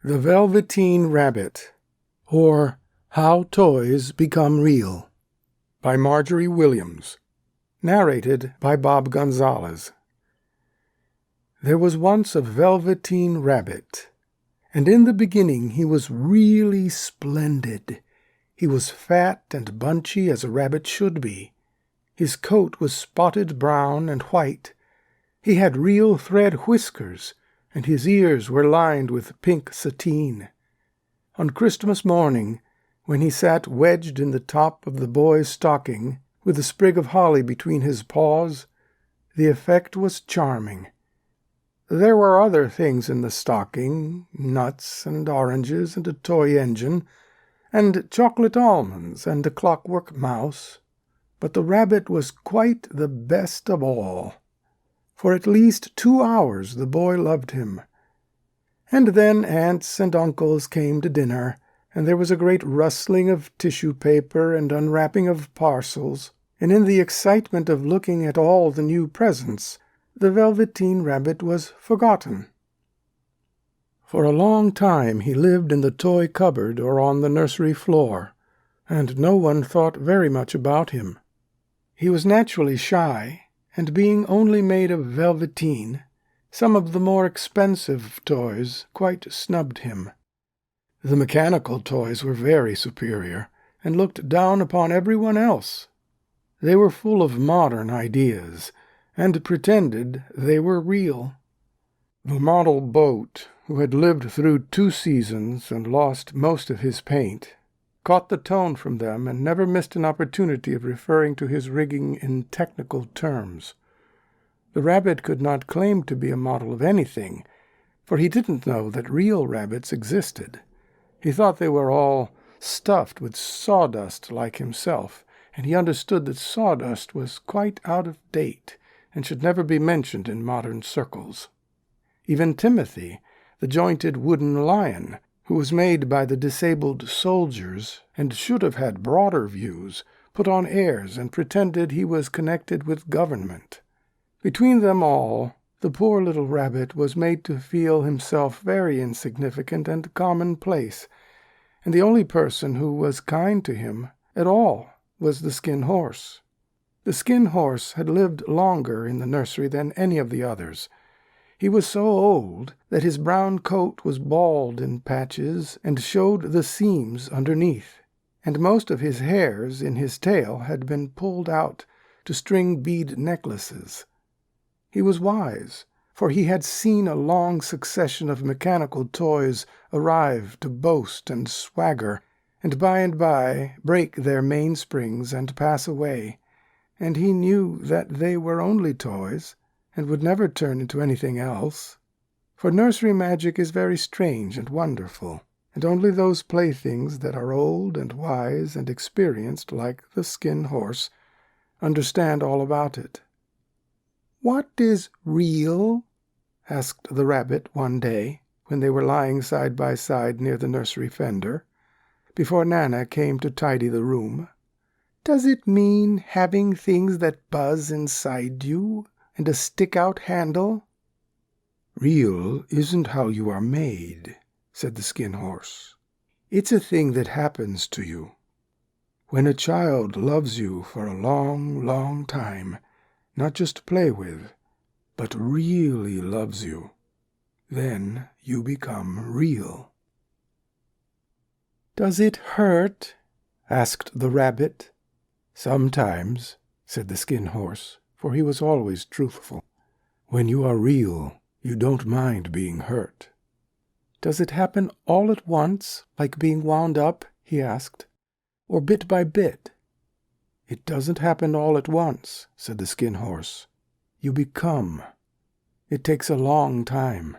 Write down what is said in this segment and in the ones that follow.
The Velveteen Rabbit, or How Toys Become Real, by Margery Williams. Narrated by Bob Gonzalez. There was once a Velveteen Rabbit, and in the beginning he was really splendid. He was fat and bunchy as a rabbit should be. His coat was spotted brown and white. He had real thread whiskers, and his ears were lined with pink sateen. On Christmas morning, when he sat wedged in the top of the boy's stocking, with a sprig of holly between his paws, the effect was charming. There were other things in the stocking, nuts and oranges and a toy engine, and chocolate almonds and a clockwork mouse, but the rabbit was quite the best of all. For at least 2 hours the boy loved him. And then aunts and uncles came to dinner, and there was a great rustling of tissue paper and unwrapping of parcels, and in the excitement of looking at all the new presents, the Velveteen Rabbit was forgotten. For a long time he lived in the toy cupboard or on the nursery floor, and no one thought very much about him. He was naturally shy, and being only made of velveteen, some of the more expensive toys quite snubbed him. The mechanical toys were very superior, and looked down upon everyone else. They were full of modern ideas, and pretended they were real. The model boat, who had lived through 2 seasons and lost most of his paint, caught the tone from them and never missed an opportunity of referring to his rigging in technical terms. The rabbit could not claim to be a model of anything, for he didn't know that real rabbits existed. He thought they were all stuffed with sawdust like himself, and he understood that sawdust was quite out of date and should never be mentioned in modern circles. Even Timothy, the jointed wooden lion, who was made by the disabled soldiers and should have had broader views, put on airs and pretended he was connected with government. Between them all, the poor little rabbit was made to feel himself very insignificant and commonplace, and the only person who was kind to him at all was the Skin Horse. The Skin Horse had lived longer in the nursery than any of the others. He was so old that his brown coat was bald in patches and showed the seams underneath, and most of his hairs in his tail had been pulled out to string bead necklaces. He was wise, for he had seen a long succession of mechanical toys arrive to boast and swagger, and by break their mainsprings and pass away, and he knew that they were only toys, and would never turn into anything else. For nursery magic is very strange and wonderful, and only those playthings that are old and wise and experienced, like the Skin Horse, understand all about it. "What is real?" asked the rabbit one day, when they were lying side by side near the nursery fender, before Nana came to tidy the room. "Does it mean having things that buzz inside you, and a stick-out handle?" "Real isn't how you are made," said the Skin Horse. "It's a thing that happens to you. When a child loves you for a long, long time, not just to play with, but really loves you, then you become real." "Does it hurt?" asked the rabbit. "Sometimes," said the Skin Horse, for he was always truthful. "When you are real, you don't mind being hurt." "Does it happen all at once, like being wound up?" he asked, "or bit by bit?" "It doesn't happen all at once," said the Skin Horse. "You become. It takes a long time.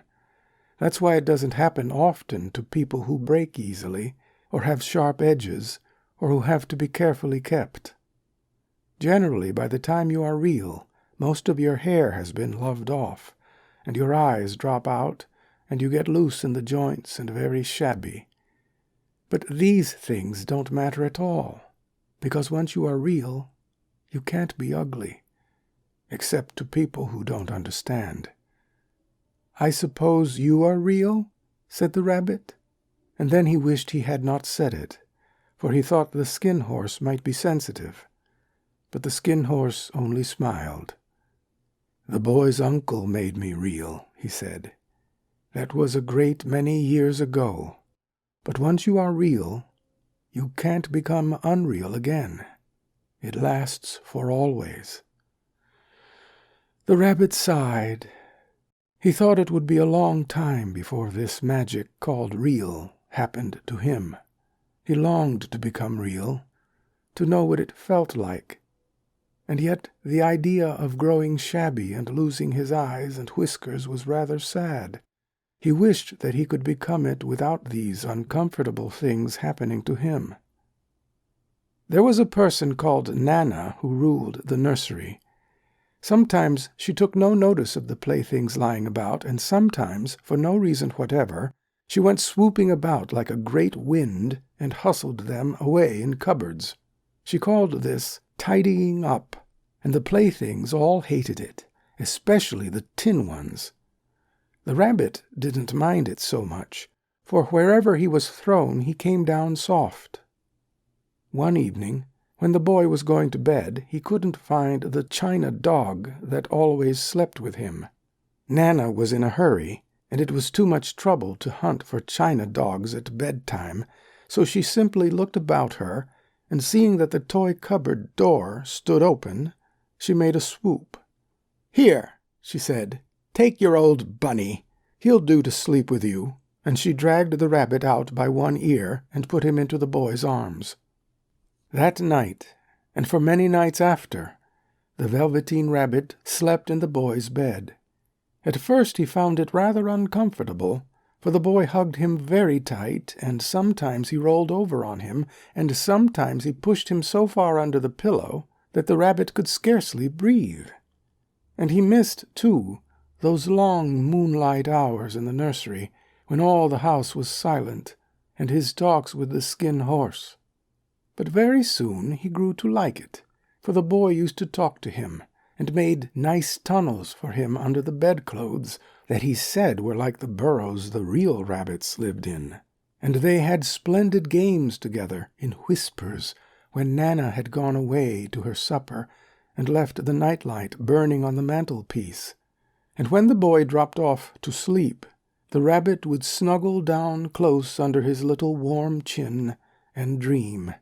That's why it doesn't happen often to people who break easily, or have sharp edges, or who have to be carefully kept. Generally, by the time you are real, most of your hair has been loved off, and your eyes drop out, and you get loose in the joints and very shabby. But these things don't matter at all, because once you are real, you can't be ugly, except to people who don't understand. I suppose you are real?" said the rabbit, and then he wished he had not said it, for he thought the Skin Horse might be sensitive. But the Skin Horse only smiled. "The boy's uncle made me real," he said. "That was a great many years ago. But once you are real, you can't become unreal again. It lasts for always." The rabbit sighed. He thought it would be a long time before this magic called real happened to him. He longed to become real, to know what it felt like. And yet the idea of growing shabby and losing his eyes and whiskers was rather sad. He wished that he could become it without these uncomfortable things happening to him. There was a person called Nana who ruled the nursery. Sometimes she took no notice of the playthings lying about, and sometimes, for no reason whatever, she went swooping about like a great wind and hustled them away in cupboards. She called this tidying up, and the playthings all hated it, especially the tin ones. The rabbit didn't mind it so much, for wherever he was thrown he came down soft. One evening, when the boy was going to bed, he couldn't find the china dog that always slept with him. Nana was in a hurry, and it was too much trouble to hunt for china dogs at bedtime, so she simply looked about her, and seeing that the toy cupboard door stood open, she made a swoop. "Here," she said, "take your old bunny. He'll do to sleep with you," and she dragged the rabbit out by one ear and put him into the boy's arms. That night, and for many nights after, the Velveteen Rabbit slept in the boy's bed. At first he found it rather uncomfortable, for the boy hugged him very tight, and sometimes he rolled over on him, and sometimes he pushed him so far under the pillow that the rabbit could scarcely breathe. And he missed, too, those long moonlight hours in the nursery, when all the house was silent, and his talks with the Skin Horse. But very soon he grew to like it, for the boy used to talk to him, and made nice tunnels for him under the bedclothes that he said were like the burrows the real rabbits lived in. And they had splendid games together in whispers when Nana had gone away to her supper and left the nightlight burning on the mantelpiece. And when the boy dropped off to sleep, the rabbit would snuggle down close under his little warm chin and dream,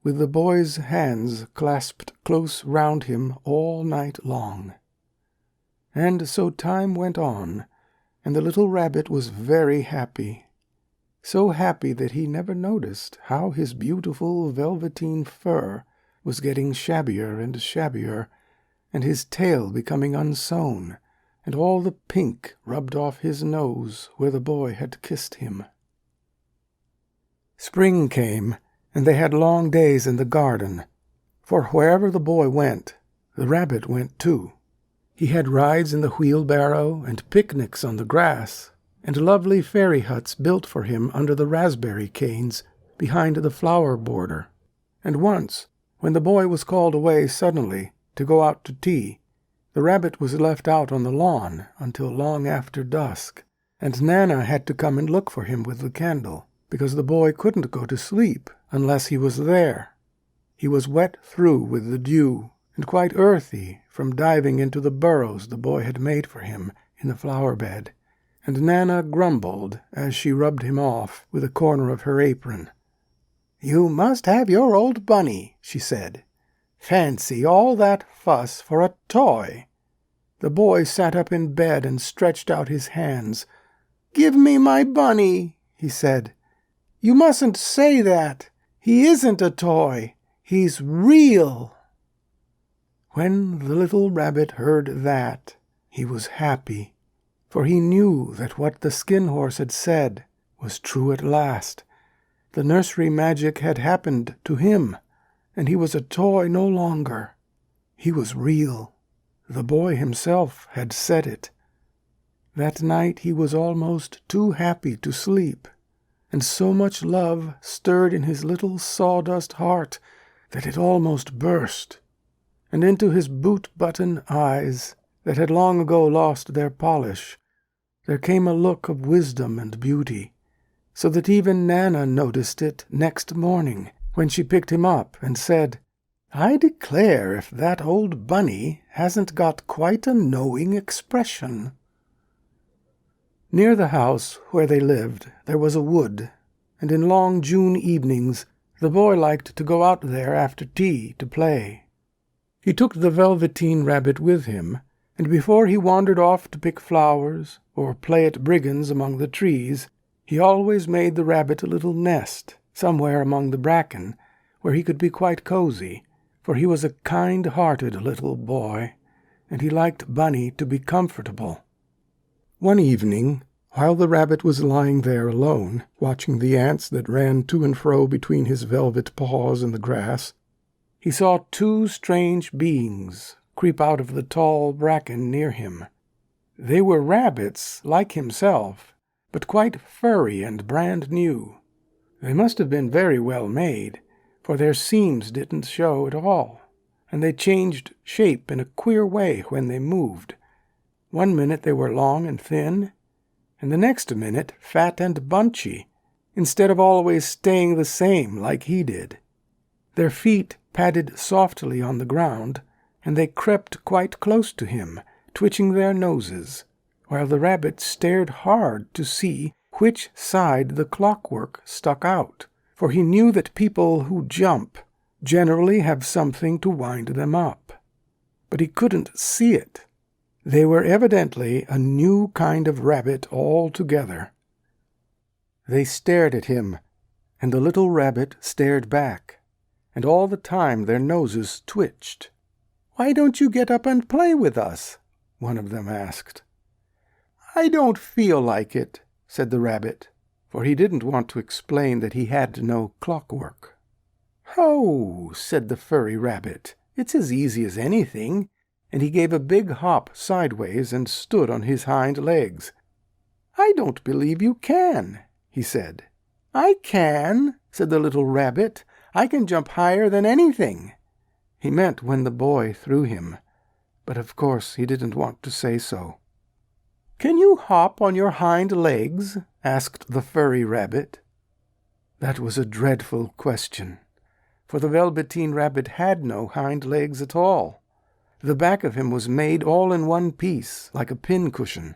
with the boy's hands clasped close round him all night long. And so time went on, and the little rabbit was very happy, so happy that he never noticed how his beautiful velveteen fur was getting shabbier and shabbier, and his tail becoming unsewn, and all the pink rubbed off his nose where the boy had kissed him. Spring came, and they had long days in the garden, for wherever the boy went, the rabbit went too. He had rides in the wheelbarrow, and picnics on the grass, and lovely fairy huts built for him under the raspberry canes behind the flower border. And once, when the boy was called away suddenly to go out to tea, the rabbit was left out on the lawn until long after dusk, and Nana had to come and look for him with the candle, because the boy couldn't go to sleep unless he was there. He was wet through with the dew, and quite earthy from diving into the burrows the boy had made for him in the flower bed, and Nana grumbled as she rubbed him off with a corner of her apron. "You must have your old bunny," she said. "Fancy all that fuss for a toy." The boy sat up in bed and stretched out his hands. "Give me my bunny," he said. "You mustn't say that. He isn't a toy. He's real." When the little rabbit heard that, he was happy, for he knew that what the Skin Horse had said was true at last. The nursery magic had happened to him, and he was a toy no longer. He was real. The boy himself had said it. That night he was almost too happy to sleep, and so much love stirred in his little sawdust heart that it almost burst, and into his boot-button eyes, that had long ago lost their polish, There came a look of wisdom and beauty, so that even Nana noticed it next morning, when she picked him up and said, "I declare if that old bunny hasn't got quite a knowing expression." Near the house where they lived there was a wood, and in long June evenings the boy liked to go out there after tea to play. He took the Velveteen Rabbit with him, and before he wandered off to pick flowers or play at brigands among the trees, he always made the rabbit a little nest somewhere among the bracken, where he could be quite cozy, for he was a kind-hearted little boy, and he liked Bunny to be comfortable. One evening, while the rabbit was lying there alone, watching the ants that ran to and fro between his velvet paws in the grass, he saw two strange beings creep out of the tall bracken near him. They were rabbits like himself, but quite furry and brand new. They must have been very well made, for their seams didn't show at all, and they changed shape in a queer way when they moved. One minute they were long and thin, and the next minute fat and bunchy, instead of always staying the same like he did. Their feet padded softly on the ground, and they crept quite close to him, twitching their noses, while the rabbit stared hard to see which side the clockwork stuck out, for he knew that people who jump generally have something to wind them up. But he couldn't see it. They were evidently a new kind of rabbit altogether. They stared at him, and the little rabbit stared back, and all the time their noses twitched. "Why don't you get up and play with us?" one of them asked. "I don't feel like it," said the rabbit, for he didn't want to explain that he had no clockwork. "Oh," said the furry rabbit, "it's as easy as anything," and he gave a big hop sideways and stood on his hind legs. "I don't believe you can," he said. "I can," said the little rabbit. "I can jump higher than anything." He meant when the boy threw him, but of course he didn't want to say so. "Can you hop on your hind legs?" asked the furry rabbit. That was a dreadful question, for the Velveteen Rabbit had no hind legs at all. The back of him was made all in one piece, like a pincushion.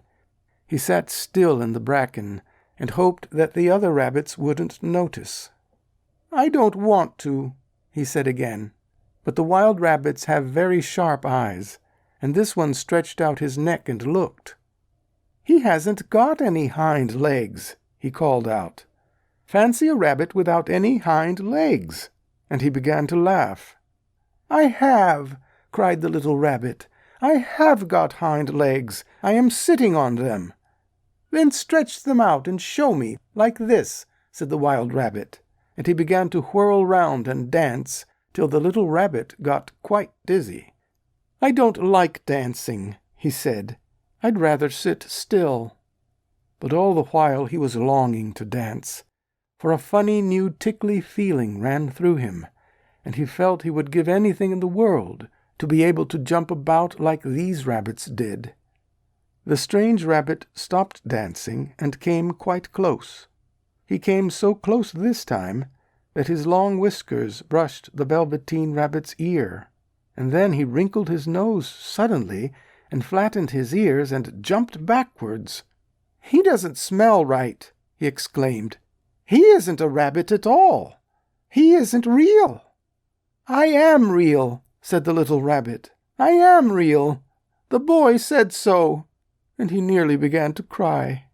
He sat still in the bracken and hoped that the other rabbits wouldn't notice. "I don't want to," he said again. But the wild rabbits have very sharp eyes, and this one stretched out his neck and looked. "He hasn't got any hind legs," he called out. "Fancy a rabbit without any hind legs!" And he began to laugh. "I have!" cried the little rabbit. "I have got hind legs. I am sitting on them." "Then stretch them out and show me, like this," said the wild rabbit, and he began to whirl round and dance till the little rabbit got quite dizzy. "I don't like dancing," he said. "I'd rather sit still." But all the while he was longing to dance, for a funny new tickly feeling ran through him, and he felt he would give anything in the world to be able to jump about like these rabbits did. The strange rabbit stopped dancing and came quite close. He came so close this time that his long whiskers brushed the Velveteen Rabbit's ear, and then he wrinkled his nose suddenly and flattened his ears and jumped backwards. "He doesn't smell right," he exclaimed. "He isn't a rabbit at all. He isn't real." "I am real," said the little rabbit. "I am real. The boy said so," and he nearly began to cry.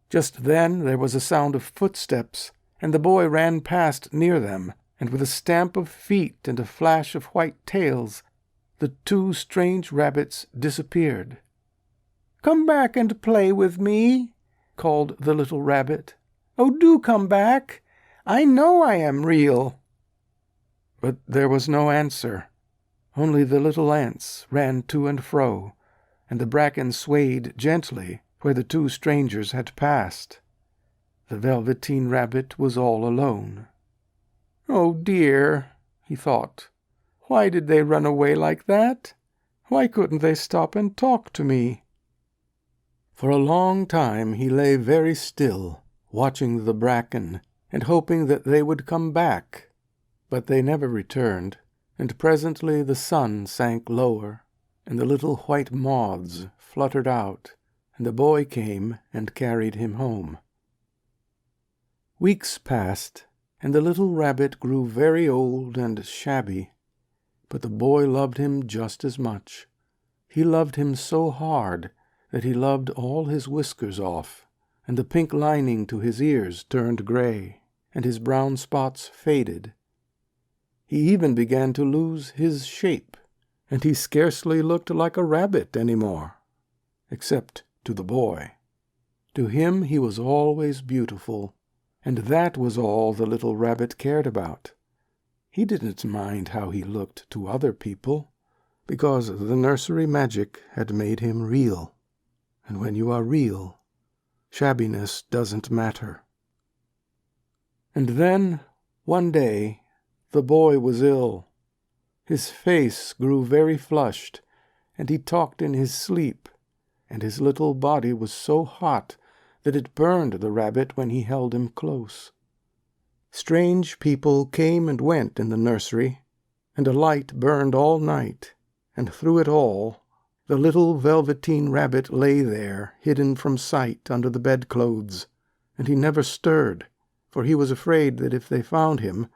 Just then there was a sound of footsteps, and the boy ran past near them, and with a stamp of feet and a flash of white tails, the two strange rabbits disappeared. "Come back and play with me," called the little rabbit. "Oh, do come back. I know I am real." But there was no answer. Only the little ants ran to and fro, and the bracken swayed gently where the two strangers had passed. The Velveteen Rabbit was all alone. "Oh dear," he thought, "why did they run away like that? Why couldn't they stop and talk to me?" For a long time he lay very still, watching the bracken, and hoping that they would come back. But they never returned, and presently the sun sank lower, and the little white moths fluttered out, and the boy came and carried him home. Weeks passed, and the little rabbit grew very old and shabby, but the boy loved him just as much. He loved him so hard that he loved all his whiskers off, and the pink lining to his ears turned gray, and his brown spots faded. He even began to lose his shape, and he scarcely looked like a rabbit any more, except to the boy. To him he was always beautiful, and that was all the little rabbit cared about. He didn't mind how he looked to other people, because the nursery magic had made him real. And when you are real, shabbiness doesn't matter. And then, one day, the boy was ill. His face grew very flushed, and he talked in his sleep, and his little body was so hot that it burned the rabbit when he held him close. Strange people came and went in the nursery, and a light burned all night, and through it all the little Velveteen rabbit lay there, hidden from sight under the bedclothes, and he never stirred, for he was afraid that if they found him,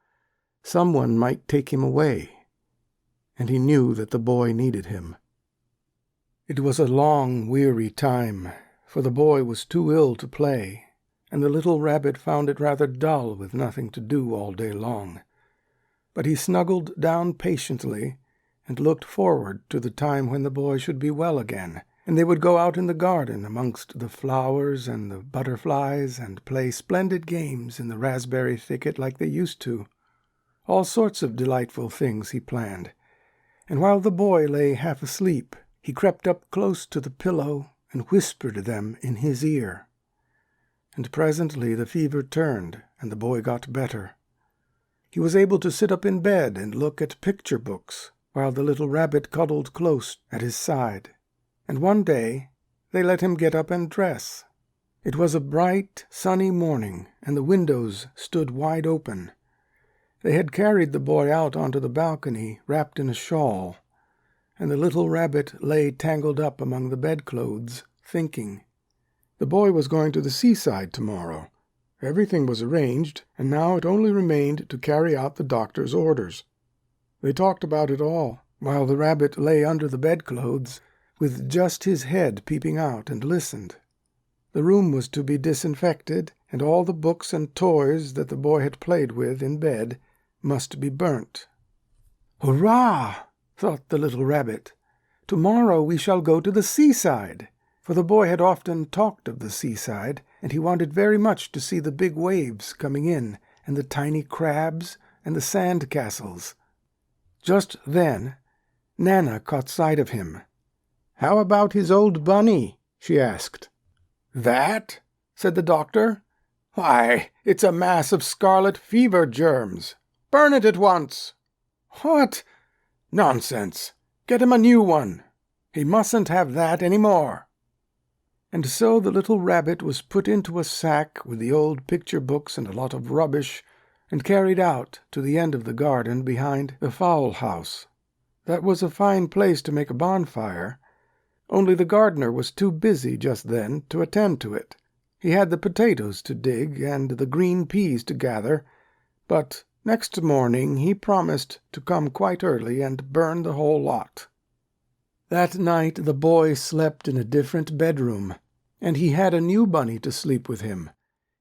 someone might take him away, and he knew that the boy needed him. It was a long, weary time, for the boy was too ill to play, and the little rabbit found it rather dull with nothing to do all day long. But he snuggled down patiently and looked forward to the time when the boy should be well again, and they would go out in the garden amongst the flowers and the butterflies and play splendid games in the raspberry thicket like they used to. All sorts of delightful things he planned, and while the boy lay half asleep, he crept up close to the pillow and whispered them in his ear. And presently the fever turned, and the boy got better. He was able to sit up in bed and look at picture books, while the little rabbit cuddled close at his side. And one day they let him get up and dress. It was a bright, sunny morning, and the windows stood wide open. They had carried the boy out onto the balcony, wrapped in a shawl, and the little rabbit lay tangled up among the bedclothes, thinking. The boy was going to the seaside tomorrow. Everything was arranged, and now it only remained to carry out the doctor's orders. They talked about it all, while the rabbit lay under the bedclothes, with just his head peeping out, and listened. The room was to be disinfected, and all the books and toys that the boy had played with in bed must be burnt. "Hurrah!" thought the little rabbit. "Tomorrow we shall go to the seaside." For the boy had often talked of the seaside, and he wanted very much to see the big waves coming in, and the tiny crabs, and the sand castles. Just then Nana caught sight of him. "How about his old bunny?" she asked. "That?" said the doctor. "Why, it's a mass of scarlet fever germs. Burn it at once." "What? Nonsense. Get him a new one. He mustn't have that any more." And so the little rabbit was put into a sack with the old picture books and a lot of rubbish, and carried out to the end of the garden behind the fowl house. That was a fine place to make a bonfire, only the gardener was too busy just then to attend to it. He had the potatoes to dig and the green peas to gather, but next morning he promised to come quite early and burn the whole lot. That night the boy slept in a different bedroom, and he had a new bunny to sleep with him.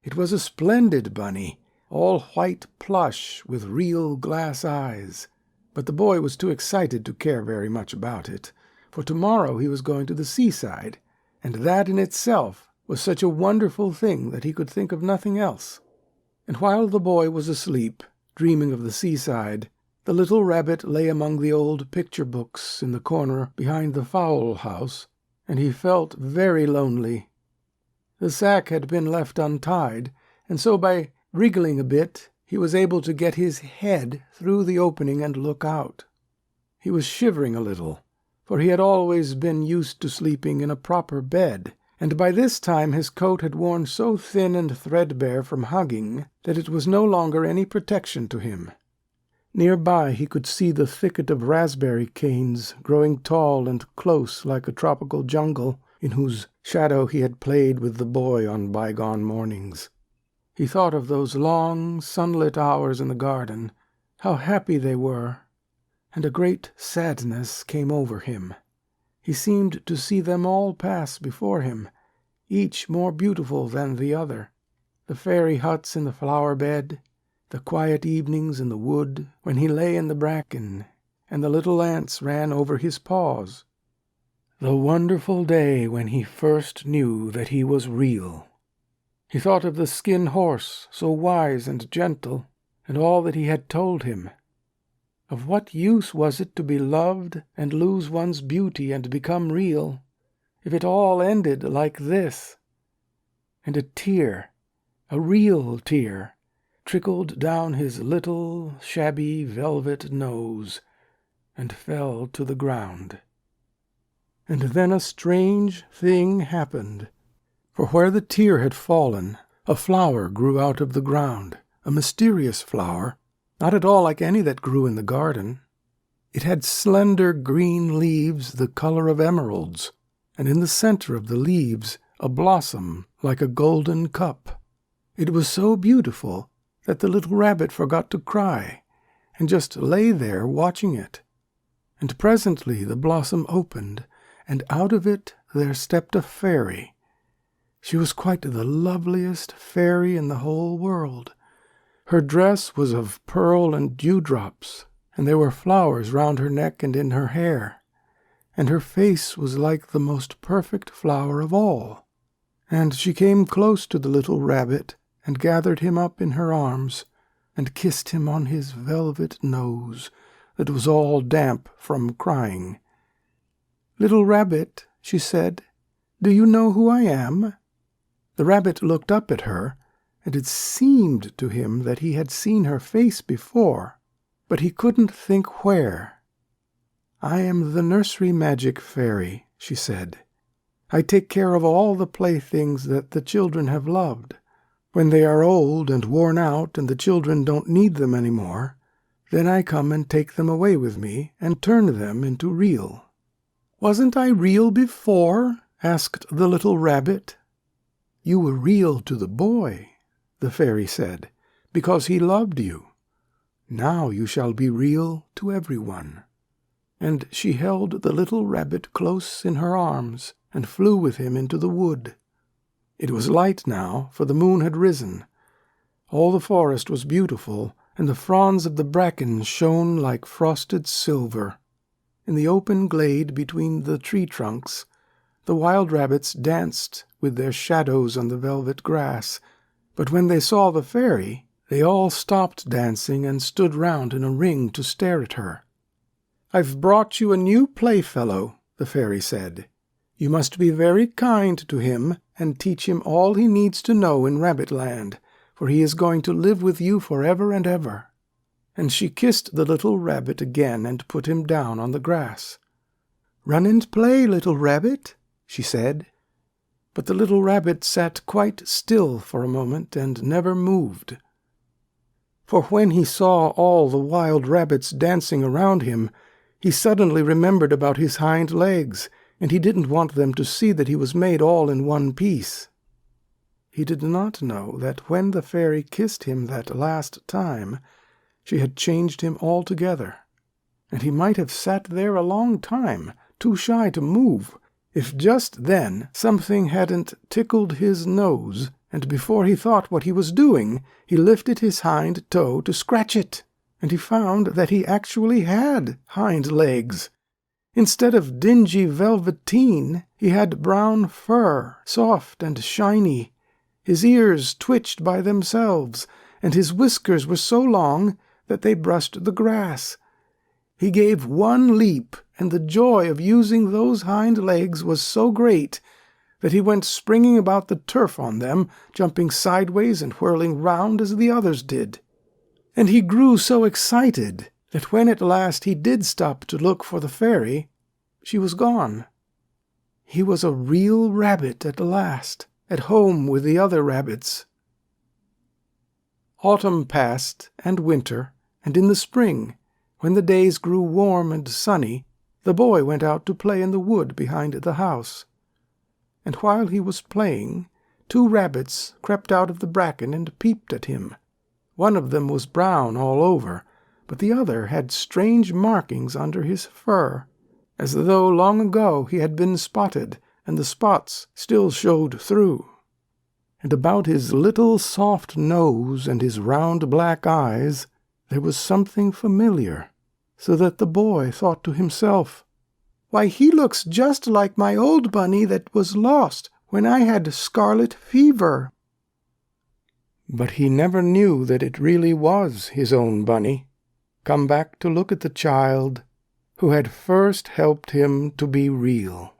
It was a splendid bunny, all white plush with real glass eyes. But the boy was too excited to care very much about it, for tomorrow he was going to the seaside, and that in itself was such a wonderful thing that he could think of nothing else. And while the boy was asleep, dreaming of the seaside, the little rabbit lay among the old picture books in the corner behind the fowl house, and he felt very lonely. The sack had been left untied, and so by wriggling a bit he was able to get his head through the opening and look out. He was shivering a little, for he had always been used to sleeping in a proper bed, and by this time his coat had worn so thin and threadbare from hugging that it was no longer any protection to him. Near by he could see the thicket of raspberry canes growing tall and close like a tropical jungle, in whose shadow he had played with the boy on bygone mornings. He thought of those long, sunlit hours in the garden, how happy they were, and a great sadness came over him. He seemed to see them all pass before him, each more beautiful than the other. The fairy huts in the flower bed, the quiet evenings in the wood, when he lay in the bracken, and the little ants ran over his paws. The wonderful day when he first knew that he was real. He thought of the skin horse, so wise and gentle, and all that he had told him. Of what use was it to be loved and lose one's beauty and become real, if it all ended like this? And a tear, a real tear, trickled down his little, shabby velvet nose and fell to the ground. And then a strange thing happened, for where the tear had fallen, a flower grew out of the ground, a mysterious flower, not at all like any that grew in the garden. It had slender green leaves the color of emeralds, and in the center of the leaves a blossom like a golden cup. It was so beautiful that the little rabbit forgot to cry, and just lay there watching it. And presently the blossom opened, and out of it there stepped a fairy. She was quite the loveliest fairy in the whole world. Her dress was of pearl and dewdrops, and there were flowers round her neck and in her hair, and her face was like the most perfect flower of all. And she came close to the little rabbit, and gathered him up in her arms, and kissed him on his velvet nose, that was all damp from crying. "Little rabbit," she said, "do you know who I am?" The rabbit looked up at her, and it seemed to him that he had seen her face before, but he couldn't think where. "I am the nursery magic fairy," she said. "I take care of all the playthings that the children have loved. When they are old and worn out and the children don't need them any more, then I come and take them away with me and turn them into real." "Wasn't I real before?" asked the little rabbit. "You were real to the boy," the fairy said, "because he loved you. Now you shall be real to everyone." And she held the little rabbit close in her arms and flew with him into the wood. It was light now, for the moon had risen. All the forest was beautiful, and the fronds of the bracken shone like frosted silver. In the open glade between the tree trunks, the wild rabbits danced with their shadows on the velvet grass, but when they saw the fairy, they all stopped dancing and stood round in a ring to stare at her. "I've brought you a new playfellow," the fairy said. "You must be very kind to him and teach him all he needs to know in Rabbitland, for he is going to live with you forever and ever." And she kissed the little rabbit again and put him down on the grass. "Run and play, little rabbit," she said. But the little rabbit sat quite still for a moment and never moved. For when he saw all the wild rabbits dancing around him, he suddenly remembered about his hind legs, and he didn't want them to see that he was made all in one piece. He did not know that when the fairy kissed him that last time, she had changed him altogether, and he might have sat there a long time, too shy to move, if just then something hadn't tickled his nose, and before he thought what he was doing, he lifted his hind toe to scratch it, and he found that he actually had hind legs. Instead of dingy velveteen, he had brown fur, soft and shiny. His ears twitched by themselves, and his whiskers were so long that they brushed the grass. He gave one leap, and the joy of using those hind legs was so great that he went springing about the turf on them, jumping sideways and whirling round as the others did. And he grew so excited that when at last he did stop to look for the fairy, she was gone. He was a real rabbit at last, at home with the other rabbits. Autumn passed, and winter, and in the spring, when the days grew warm and sunny, the boy went out to play in the wood behind the house. And while he was playing, 2 rabbits crept out of the bracken and peeped at him. One of them was brown all over, but the other had strange markings under his fur, as though long ago he had been spotted, and the spots still showed through. And about his little soft nose and his round black eyes there was something familiar, so that the boy thought to himself, "Why, he looks just like my old bunny that was lost when I had scarlet fever." But he never knew that it really was his own bunny, come back to look at the child who had first helped him to be real.